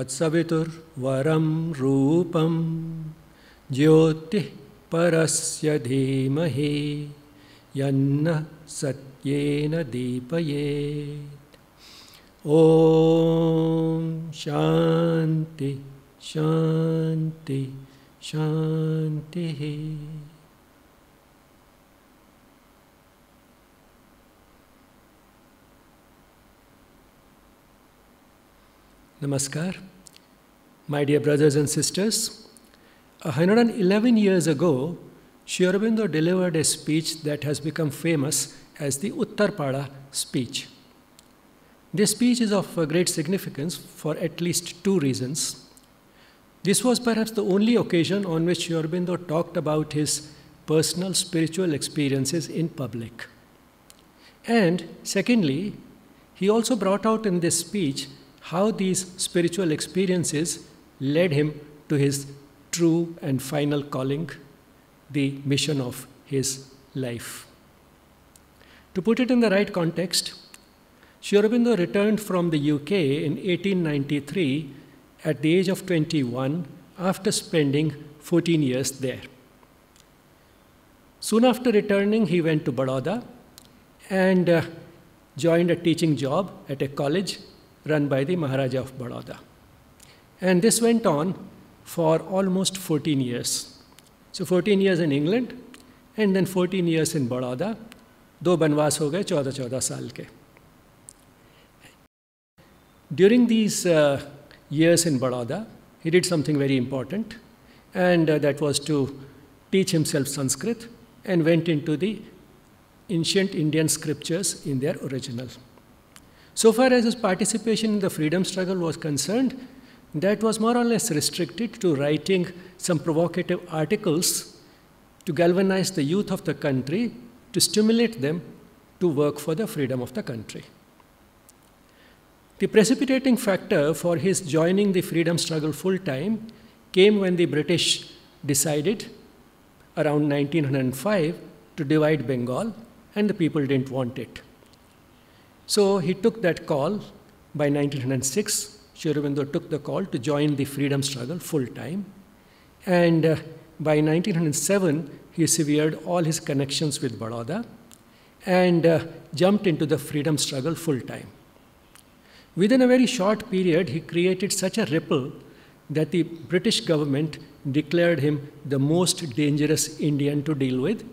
तत्सवितुर्वरं रूपं ज्योतिः परस्य धीमहि यन्नः सत्येन दीपयेत्। ॐ शान्ति शान्ति शान्तिः। Namaskar, my dear brothers and sisters. 111 years ago, Sri Aurobindo delivered a speech that has become famous as the Uttarpada speech. This speech is of great significance for at least two reasons. This was perhaps the only occasion on which Sri Aurobindo talked about his personal spiritual experiences in public. And secondly, he also brought out in this speech how these spiritual experiences led him to his true and final calling, the mission of his life. To put it in the right context, Sri Aurobindo returned from the UK in 1893 at the age of 21 after spending 14 years there. Soon after returning, he went to Baroda and joined a teaching job at a college run by the Maharaja of Baroda. And this went on for almost 14 years. So 14 years in England and then 14 years in Baroda. दो बनवास हो गए 14-14 साल के. During these years in Baroda, he did something very important, and that was to teach himself Sanskrit and went into the ancient Indian scriptures in their original. So far as his participation in the freedom struggle was concerned, that was more or less restricted to writing some provocative articles to galvanize the youth of the country, to stimulate them to work for the freedom of the country. The precipitating factor for his joining the freedom struggle full-time came when the British decided around 1905 to divide Bengal, and the people didn't want it. So he took that call. By 1906, Sri Aurobindo took the call to join the freedom struggle full-time. And by 1907, he severed all his connections with Baroda and jumped into the freedom struggle full-time. Within a very short period, he created such a ripple that the British government declared him the most dangerous Indian to deal with.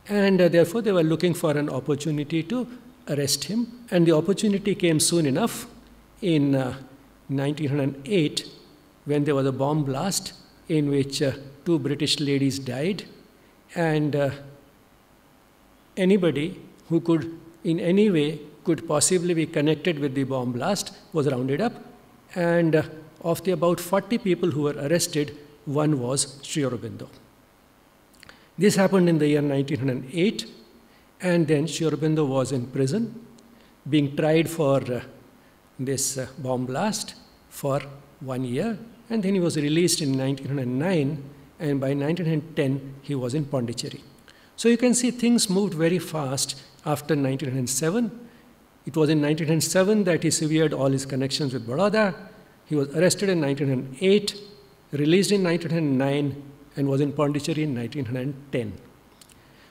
And therefore, they were looking for an opportunity to arrest him, and the opportunity came soon enough in 1908 when there was a bomb blast in which two British ladies died, and anybody who could in any way could possibly be connected with the bomb blast was rounded up, and of the about 40 people who were arrested, one was Sri Aurobindo. This happened in the year 1908. And then Sri Aurobindo was in prison, being tried for this bomb blast for 1 year. And then he was released in 1909, and by 1910, he was in Pondicherry. So you can see things moved very fast after 1907. It was in 1907 that he severed all his connections with Baroda. He was arrested in 1908, released in 1909, and was in Pondicherry in 1910.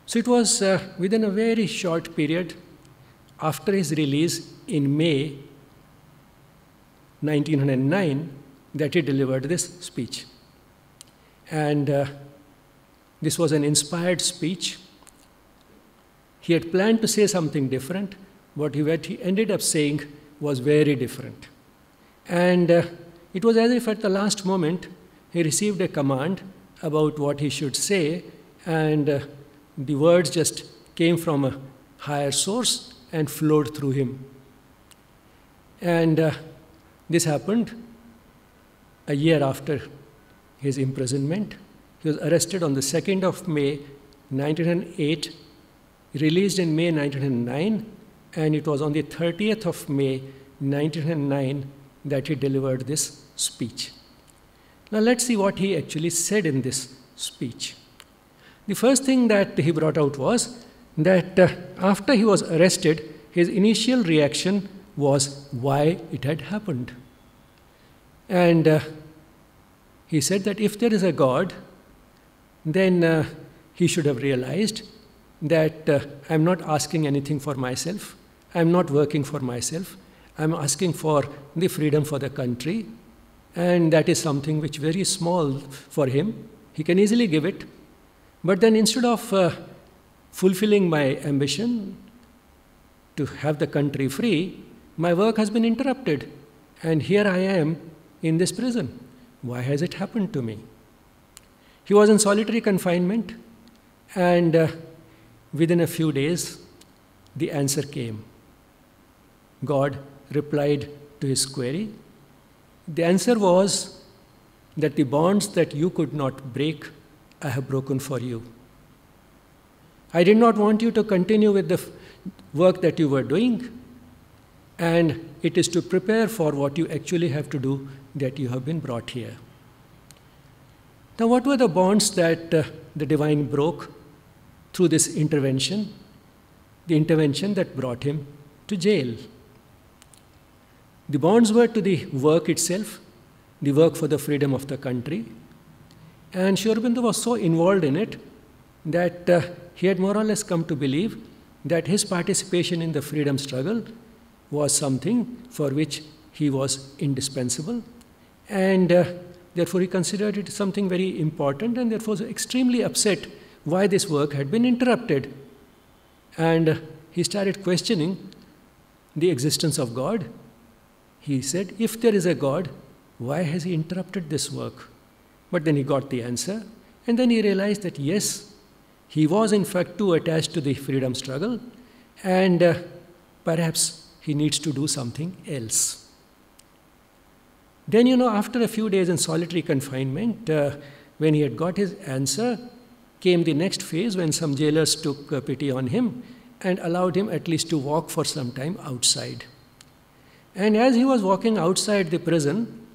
So it was within a very short period after his release in May 1909 that he delivered this speech. And this was an inspired speech. He had planned to say something different. What he ended up saying was very different. And it was as if at the last moment he received a command about what he should say, and the words just came from a higher source and flowed through him. And this happened a year after his imprisonment. He was arrested on the 2nd of May 1908, released in May 1909, and it was on the 30th of May 1909 that he delivered this speech. Now let's see what he actually said in this speech. The first thing that he brought out was that after he was arrested, his initial reaction was why it had happened. And he said that if there is a God, then he should have realized that I'm not asking anything for myself, I'm not working for myself, I'm asking for the freedom for the country, and that is something which is very small for him. He can easily give it, but then instead of fulfilling my ambition to have the country free, my work has been interrupted, and here I am in this prison. Why has it happened to me? He was in solitary confinement, and within a few days, the answer came. God replied to his query. The answer was that the bonds that you could not break, I have broken for you. I did not want you to continue with the work that you were doing, and it is to prepare for what you actually have to do that you have been brought here. Now, what were the bonds that the divine broke through this intervention? The intervention that brought him to jail. The bonds were to the work itself, the work for the freedom of the country. And Sri Aurobindo was so involved in it that he had more or less come to believe that his participation in the freedom struggle was something for which he was indispensable, and therefore he considered it something very important, and therefore was extremely upset why this work had been interrupted. And he started questioning the existence of God. He said, if there is a God, why has he interrupted this work? But then he got the answer, and then he realized that yes, he was in fact too attached to the freedom struggle, and perhaps he needs to do something else. Then, after a few days in solitary confinement, when he had got his answer, came the next phase when some jailers took pity on him and allowed him at least to walk for some time outside. And as he was walking outside the prison,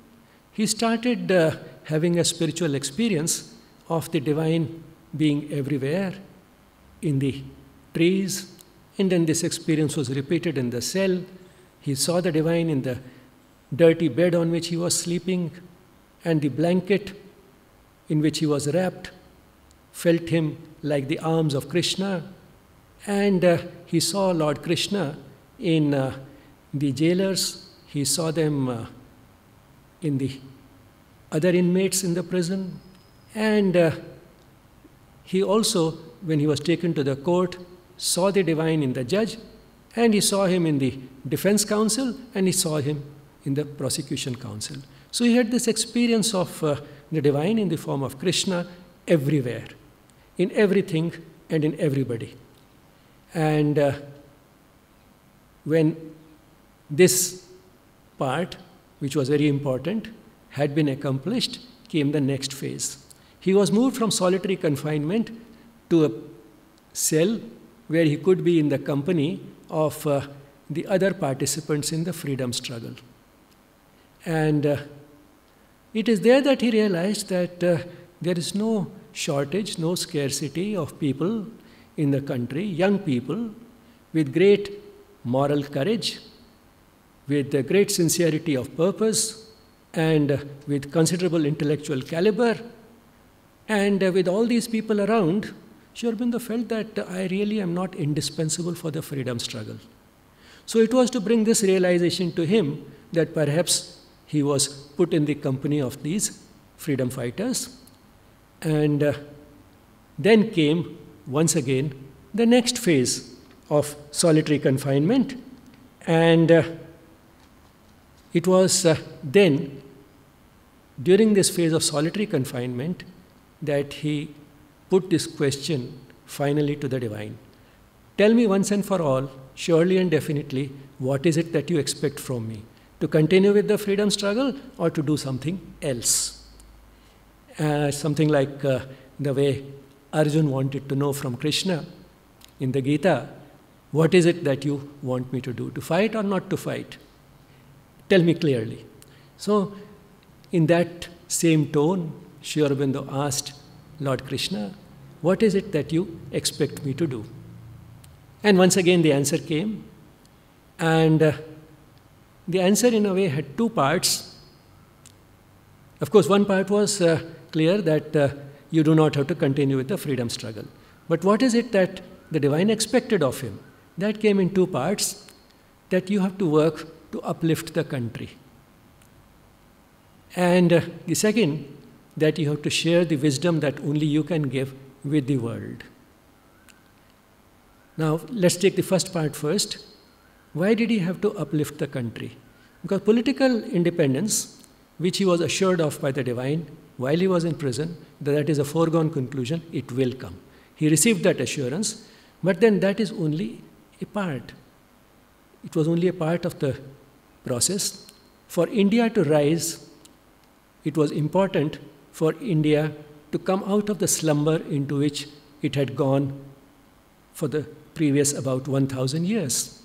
he started having a spiritual experience of the divine being everywhere, in the trees, and then this experience was repeated in the cell. He saw the divine in the dirty bed on which he was sleeping, and the blanket in which he was wrapped felt him like the arms of Krishna, and he saw Lord Krishna in the jailers, he saw them in the other inmates in the prison, and he also, when he was taken to the court, saw the divine in the judge, and he saw him in the defense counsel, and he saw him in the prosecution counsel. So he had this experience of the divine in the form of Krishna everywhere, in everything and in everybody. And when this part, which was very important, had been accomplished, came the next phase. He was moved from solitary confinement to a cell where he could be in the company of the other participants in the freedom struggle. And it is there that he realized that there is no shortage, no scarcity of people in the country, young people with great moral courage, with a great sincerity of purpose, and with considerable intellectual caliber. And with all these people around, Sri Aurobindo felt that I really am not indispensable for the freedom struggle. So it was to bring this realization to him that perhaps he was put in the company of these freedom fighters. And then came, once again, the next phase of solitary confinement. And it was then, during this phase of solitary confinement, that he put this question finally to the divine. Tell me once and for all, surely and definitely, what is it that you expect from me? To continue with the freedom struggle or to do something else? Something like the way Arjun wanted to know from Krishna in the Gita, what is it that you want me to do? To fight or not to fight? Tell me clearly. So, in that same tone, Sri Aurobindo asked Lord Krishna, what is it that you expect me to do? And once again the answer came, and the answer in a way had two parts. Of course, one part was clear that you do not have to continue with the freedom struggle. But what is it that the divine expected of him? That came in two parts, that you have to work to uplift the country. And the second, that you have to share the wisdom that only you can give with the world. Now, let's take the first part first. Why did he have to uplift the country? Because political independence, which he was assured of by the divine while he was in prison, that is a foregone conclusion, it will come. He received that assurance, but then that is only a part. It was only a part of the process. For India to rise, it was important for India to come out of the slumber into which it had gone for the previous about 1,000 years.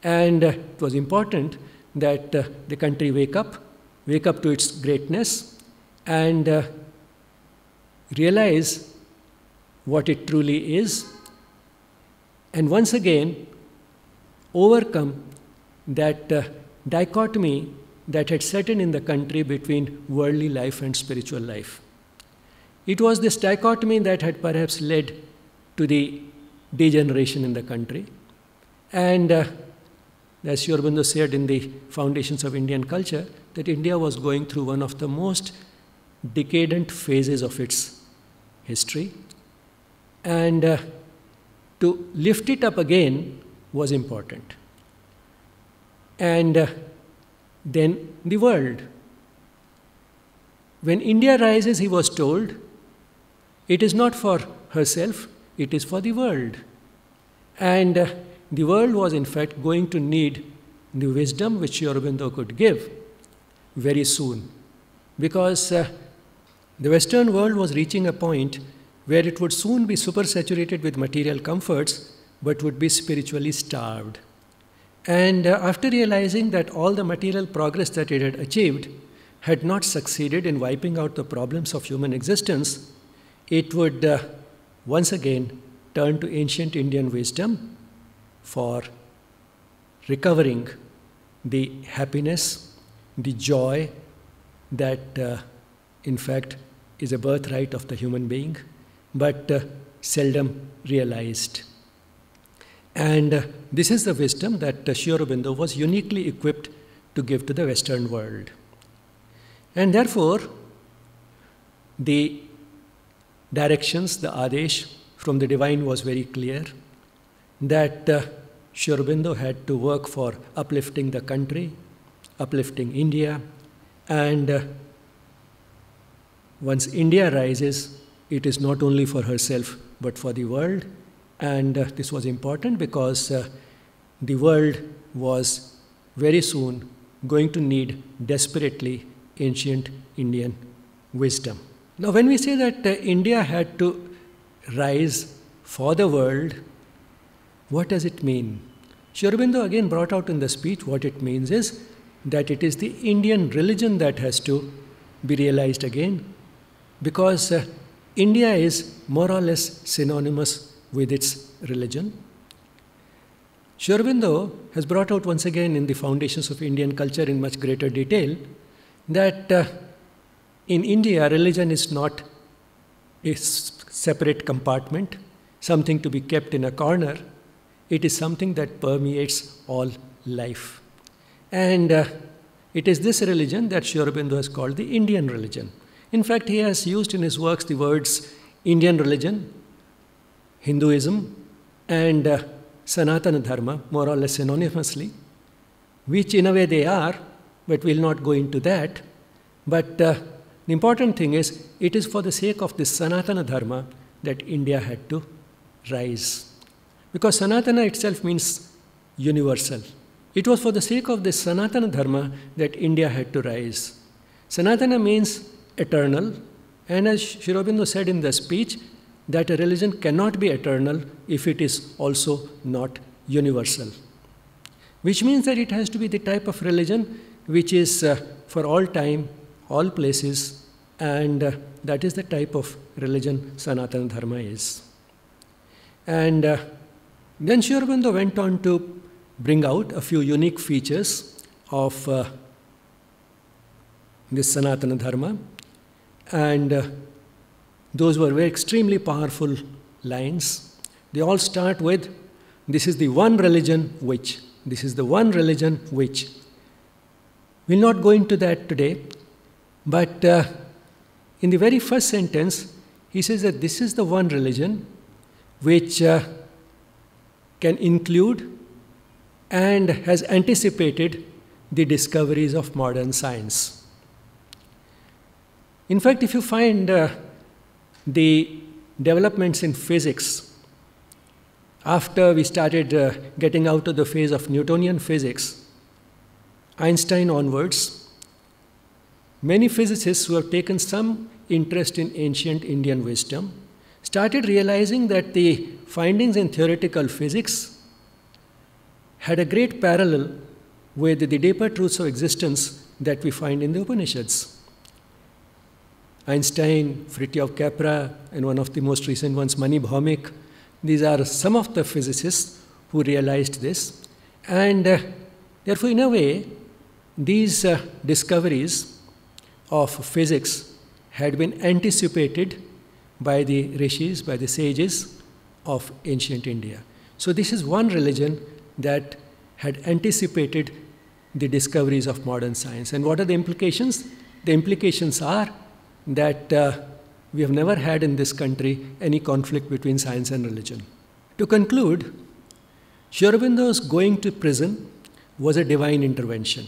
And it was important that the country wake up to its greatness, and realize what it truly is, and once again overcome that dichotomy that had set in the country between worldly life and spiritual life. It was this dichotomy that had perhaps led to the degeneration in the country. And as Sri Aurobindo said in the Foundations of Indian Culture, that India was going through one of the most decadent phases of its history. And to lift it up again was important. And then the world. When India rises, he was told, it is not for herself, it is for the world. And the world was in fact going to need the wisdom which Sri Aurobindo could give very soon. Because the Western world was reaching a point where it would soon be supersaturated with material comforts, but would be spiritually starved. And after realizing that all the material progress that it had achieved had not succeeded in wiping out the problems of human existence, it would once again turn to ancient Indian wisdom for recovering the happiness, the joy that in fact is a birthright of the human being, but seldom realized. And this is the wisdom that Sri Aurobindo was uniquely equipped to give to the Western world. And therefore, the directions, the Adesh from the divine was very clear, that Sri Aurobindo had to work for uplifting the country, uplifting India, and once India rises, it is not only for herself but for the world. And this was important because the world was very soon going to need desperately ancient Indian wisdom. Now, when we say that India had to rise for the world, what does it mean? Sri Aurobindo again brought out in the speech what it means is that it is the Indian religion that has to be realized again, because India is more or less synonymous with its religion. Sri Aurobindo has brought out once again in the Foundations of Indian Culture in much greater detail that in India, religion is not a separate compartment, something to be kept in a corner. It is something that permeates all life. And it is this religion that Sri Aurobindo has called the Indian religion. In fact, he has used in his works the words Indian religion, Hinduism, and Sanatana Dharma, more or less synonymously, which in a way they are, but we'll not go into that. But the important thing is, it is for the sake of this Sanatana Dharma that India had to rise. Because Sanatana itself means universal. It was for the sake of this Sanatana Dharma that India had to rise. Sanatana means eternal, and as Sri Aurobindo said in the speech, that a religion cannot be eternal if it is also not universal. Which means that it has to be the type of religion which is for all time, all places, and that is the type of religion Sanatana Dharma is. And then Sri Aurobindo went on to bring out a few unique features of this Sanatana Dharma. And those were very extremely powerful lines. They all start with, this is the one religion which, this is the one religion which. We'll not go into that today, but in the very first sentence, he says that this is the one religion which can include and has anticipated the discoveries of modern science. In fact, if you find the developments in physics, after we started getting out of the phase of Newtonian physics, Einstein onwards, many physicists who have taken some interest in ancient Indian wisdom started realizing that the findings in theoretical physics had a great parallel with the deeper truths of existence that we find in the Upanishads. Einstein, Fritjof Capra, and one of the most recent ones, Mani Bhaumik, these are some of the physicists who realized this. And therefore, in a way, these discoveries of physics had been anticipated by the rishis, by the sages of ancient India. So this is one religion that had anticipated the discoveries of modern science. And what are the implications? The implications are that we have never had in this country any conflict between science and religion. To conclude, Sri Aurobindo's going to prison was a divine intervention.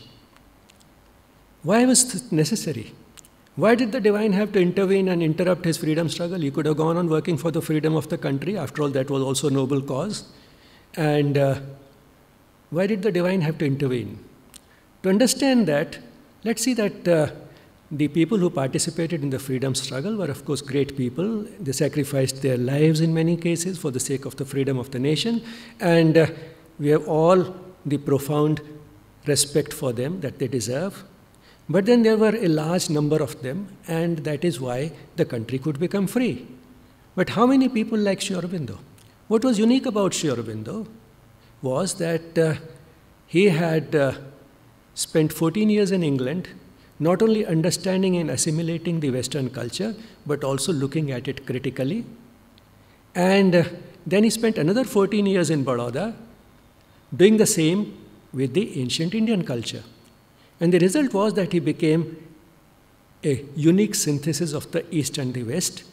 Why was this necessary? Why did the divine have to intervene and interrupt his freedom struggle? He could have gone on working for the freedom of the country. After all, that was also a noble cause. And why did the divine have to intervene? To understand that, let's see that the people who participated in the freedom struggle were, of course, great people. They sacrificed their lives in many cases for the sake of the freedom of the nation. And we have all the profound respect for them that they deserve. But then there were a large number of them, and that is why the country could become free. But how many people like Sri Aurobindo? What was unique about Sri Aurobindo was that he had spent 14 years in England, not only understanding and assimilating the Western culture, but also looking at it critically. And then he spent another 14 years in Baroda, doing the same with the ancient Indian culture. And the result was that he became a unique synthesis of the East and the West.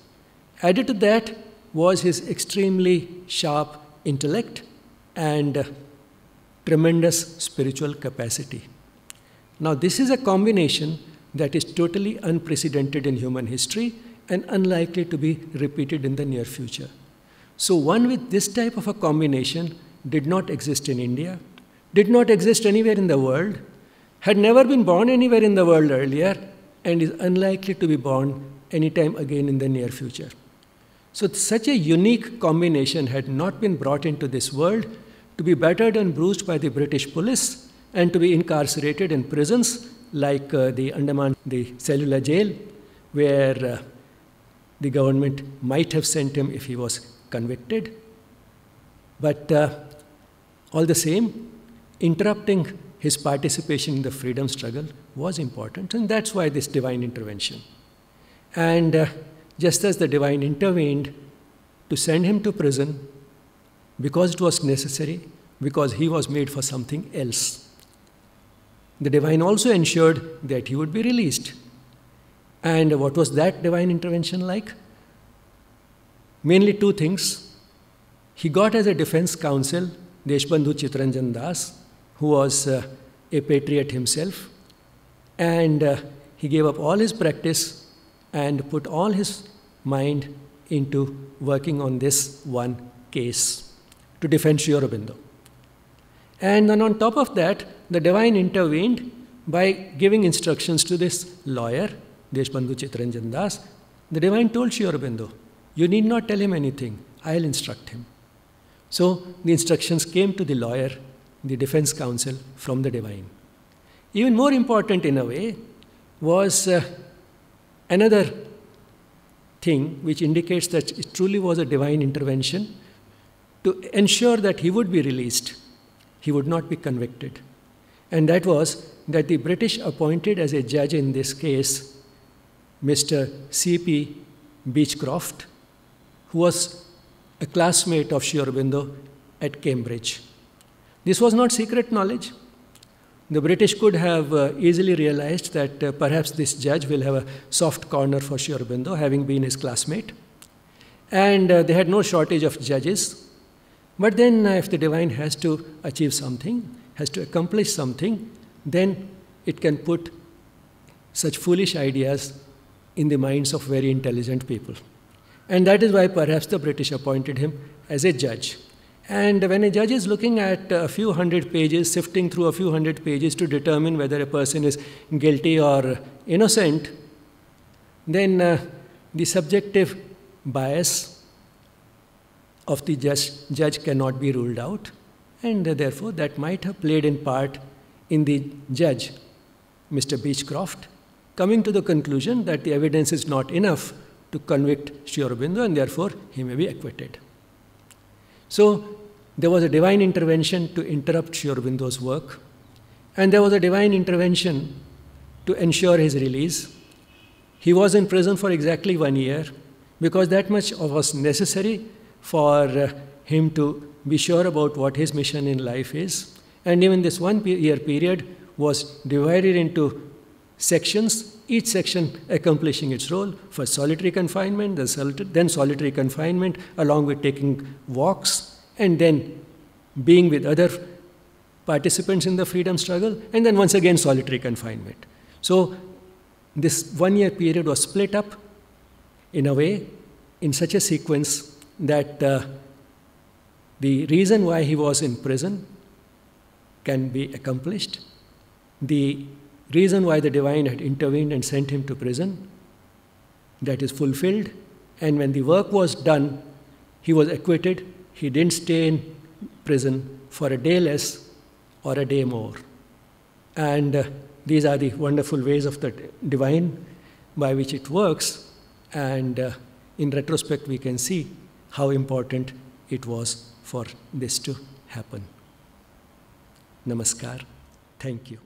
Added to that was his extremely sharp intellect and tremendous spiritual capacity. Now, this is a combination that is totally unprecedented in human history and unlikely to be repeated in the near future. So one with this type of a combination did not exist in India, did not exist anywhere in the world, had never been born anywhere in the world earlier, and is unlikely to be born anytime again in the near future. So such a unique combination had not been brought into this world to be battered and bruised by the British police and to be incarcerated in prisons like the Andaman, the cellular jail, where the government might have sent him if he was convicted. But all the same, interrupting his participation in the freedom struggle was important, and that's why this divine intervention. And just as the divine intervened to send him to prison because it was necessary, because he was made for something else, the divine also ensured that he would be released. And what was that divine intervention like? Mainly two things. He got as a defense counsel Deshbandhu Chittaranjan Das, who was a patriot himself, and he gave up all his practice and put all his mind into working on this one case to defend Sri Aurobindo. And then on top of that, the divine intervened by giving instructions to this lawyer, Deshbandhu Chittaranjan Das. The divine told Sri Aurobindo, you need not tell him anything, I'll instruct him. So the instructions came to the lawyer, the defense counsel, from the divine. Even more important in a way was another thing which indicates that it truly was a divine intervention to ensure that he would be released, he would not be convicted. And that was that the British appointed as a judge in this case Mr. C.P. Beechcroft, who was a classmate of Sri Aurobindo at Cambridge. This was not secret knowledge. The British could have easily realized that perhaps this judge will have a soft corner for Sri Aurobindo, having been his classmate. And they had no shortage of judges. But then if the divine has to achieve something, has to accomplish something, then it can put such foolish ideas in the minds of very intelligent people. And that is why perhaps the British appointed him as a judge. And when a judge is looking at a few hundred pages, sifting through a few hundred pages to determine whether a person is guilty or innocent, then the subjective bias of the judge cannot be ruled out. And therefore, that might have played in part in the judge, Mr. Beechcroft, coming to the conclusion that the evidence is not enough to convict Sri Aurobindo, and therefore he may be acquitted. So there was a divine intervention to interrupt Sri Aurobindo's work, and there was a divine intervention to ensure his release. He was in prison for exactly 1 year because that much was necessary for him to be sure about what his mission in life is. And even this 1 year period was divided into sections, each section accomplishing its role. First solitary confinement, then solitary confinement along with taking walks, and then being with other participants in the freedom struggle, and then once again solitary confinement. So this 1 year period was split up in a way, in such a sequence that the reason why he was in prison can be accomplished. The reason why the divine had intervened and sent him to prison, that is fulfilled. And when the work was done, he was acquitted. He didn't stay in prison for a day less or a day more. And these are the wonderful ways of the divine by which it works. And in retrospect, we can see how important it was for this to happen. Namaskar. Thank you.